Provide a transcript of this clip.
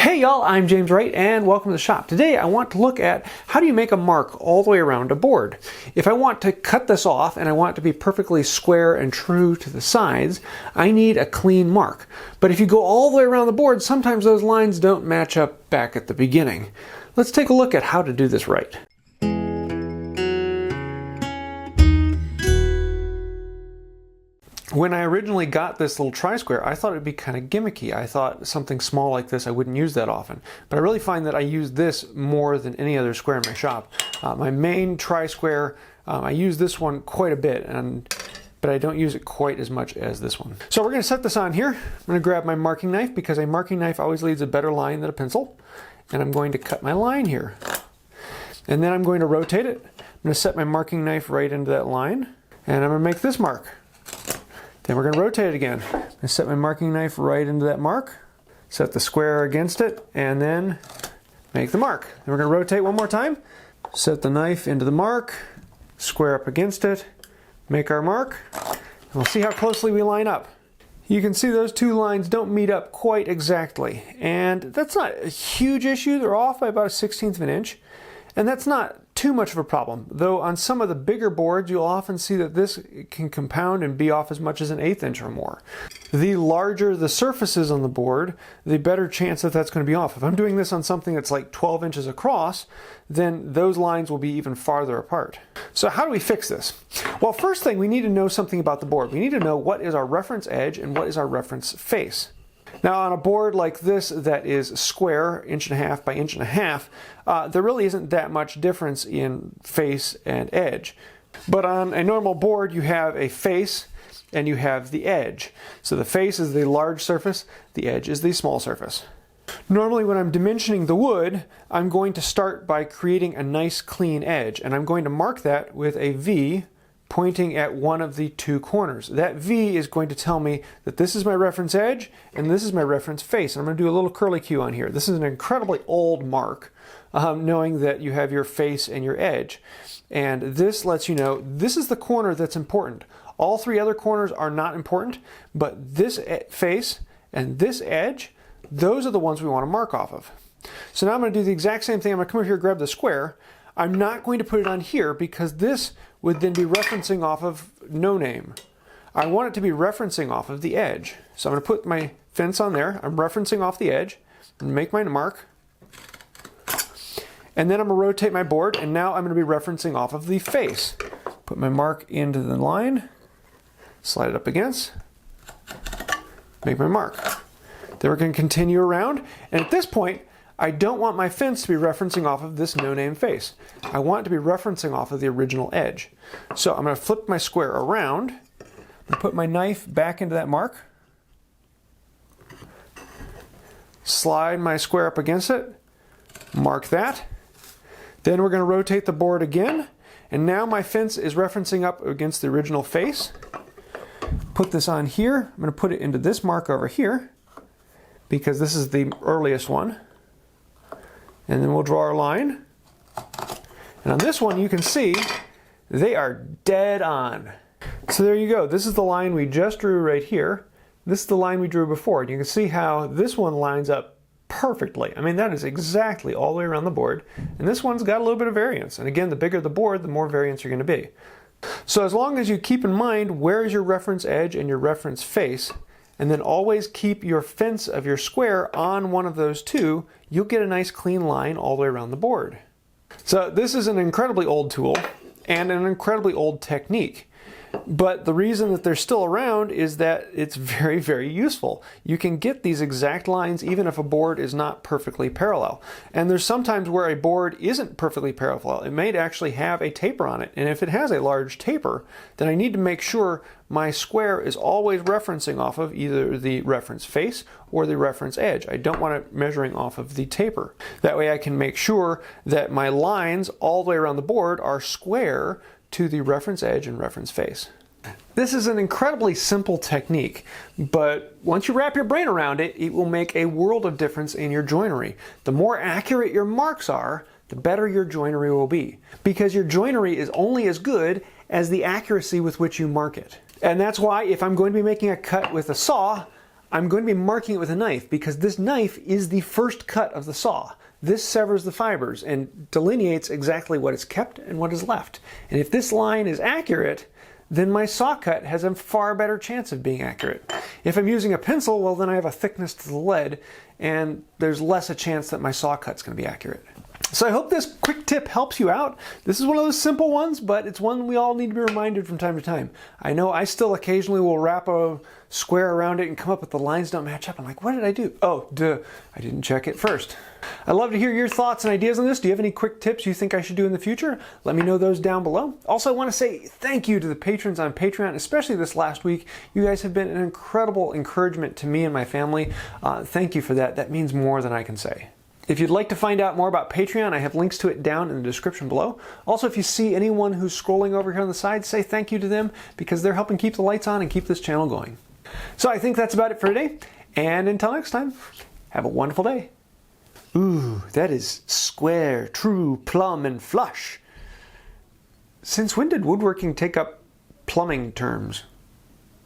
Hey y'all, I'm James Wright and welcome to the shop. Today I want to look at how do you make a mark all the way around a board. If I want to cut this off and I want it to be perfectly square and true to the sides, I need a clean mark. But if you go all the way around the board, sometimes those lines don't match up back at the beginning. Let's take a look at how to do this right. When I originally got this little tri-square, I thought it would be kind of gimmicky. I thought something small like this, I wouldn't use that often. But I really find that I use this more than any other square in my shop. My main tri-square, I use this one quite a bit, but I don't use it quite as much as this one. So we're going to set this on here. I'm going to grab my marking knife because a marking knife always leaves a better line than a pencil. And I'm going to cut my line here. And then I'm going to rotate it. I'm going to set my marking knife right into that line. And I'm going to make this mark. Then we're going to rotate it again. I'm going to set my marking knife right into that mark, set the square against it, and then make the mark. Then we're going to rotate one more time, set the knife into the mark, square up against it, make our mark, and we'll see how closely we line up. You can see those two lines don't meet up quite exactly, and that's not a huge issue. They're off by about 1/16 of an inch, and that's not too much of a problem, though on some of the bigger boards you'll often see that this can compound and be off as much as 1/8 inch or more. The larger the surfaces on the board, the better chance that that's going to be off. If I'm doing this on something that's like 12 inches across, then those lines will be even farther apart. So how do we fix this? Well, first thing, we need to know something about the board. We need to know what is our reference edge and what is our reference face. Now on a board like this that is square, 1.5 by 1.5, there really isn't that much difference in face and edge. But on a normal board you have a face and you have the edge. So the face is the large surface, the edge is the small surface. Normally when I'm dimensioning the wood, I'm going to start by creating a nice clean edge, and I'm going to mark that with a V pointing at one of the two corners. That V is going to tell me that this is my reference edge and this is my reference face. And I'm going to do a little curly Q on here. This is an incredibly old mark, knowing that you have your face and your edge. And this lets you know this is the corner that's important. All three other corners are not important, but this face and this edge, those are the ones we want to mark off of. So now I'm going to do the exact same thing. I'm going to come over here and grab the square. I'm not going to put it on here because this would then be referencing off of no name. I want it to be referencing off of the edge. So I'm going to put my fence on there. I'm referencing off the edge and make my mark. And then I'm going to rotate my board, and now I'm going to be referencing off of the face. Put my mark into the line, slide it up against, make my mark. Then we're going to continue around, and at this point I don't want my fence to be referencing off of this no-name face. I want it to be referencing off of the original edge. So I'm going to flip my square around and put my knife back into that mark. Slide my square up against it. Mark that. Then we're going to rotate the board again. And now my fence is referencing up against the original face. Put this on here. I'm going to put it into this mark over here because this is the earliest one. And then we'll draw our line. And on this one you can see they are dead on. So there you go. This is the line we just drew right here. This is the line we drew before. And you can see how this one lines up perfectly. I mean, that is exactly all the way around the board. And this one's got a little bit of variance. And again, the bigger the board, the more variance you're going to be. So as long as you keep in mind where is your reference edge and your reference face, and then always keep your fence of your square on one of those two, you'll get a nice clean line all the way around the board. So this is an incredibly old tool and an incredibly old technique. But the reason that they're still around is that it's very, very useful. You can get these exact lines even if a board is not perfectly parallel. And there's sometimes where a board isn't perfectly parallel. It may actually have a taper on it. And if it has a large taper, then I need to make sure my square is always referencing off of either the reference face or the reference edge. I don't want it measuring off of the taper. That way I can make sure that my lines all the way around the board are square to the reference edge and reference face. This is an incredibly simple technique, but once you wrap your brain around it, it will make a world of difference in your joinery. The more accurate your marks are, the better your joinery will be, because your joinery is only as good as the accuracy with which you mark it. And that's why if I'm going to be making a cut with a saw, I'm going to be marking it with a knife because this knife is the first cut of the saw. This severs the fibers and delineates exactly what is kept and what is left. And if this line is accurate, then my saw cut has a far better chance of being accurate. If I'm using a pencil, well, then I have a thickness to the lead, and there's less a chance that my saw cut's going to be accurate. So I hope this quick tip helps you out. This is one of those simple ones, but it's one we all need to be reminded from time to time. I know I still occasionally will wrap a square around it and come up with the lines don't match up. I'm like, what did I do? Oh, duh, I didn't check it first. I'd love to hear your thoughts and ideas on this. Do you have any quick tips you think I should do in the future? Let me know those down below. Also, I want to say thank you to the patrons on Patreon, especially this last week. You guys have been an incredible encouragement to me and my family. Thank you for that. That means more than I can say. If you'd like to find out more about Patreon, I have links to it down in the description below. Also, if you see anyone who's scrolling over here on the side, say thank you to them because they're helping keep the lights on and keep this channel going. So I think that's about it for today. And until next time, have a wonderful day. Ooh, that is square, true, plumb, and flush. Since when did woodworking take up plumbing terms?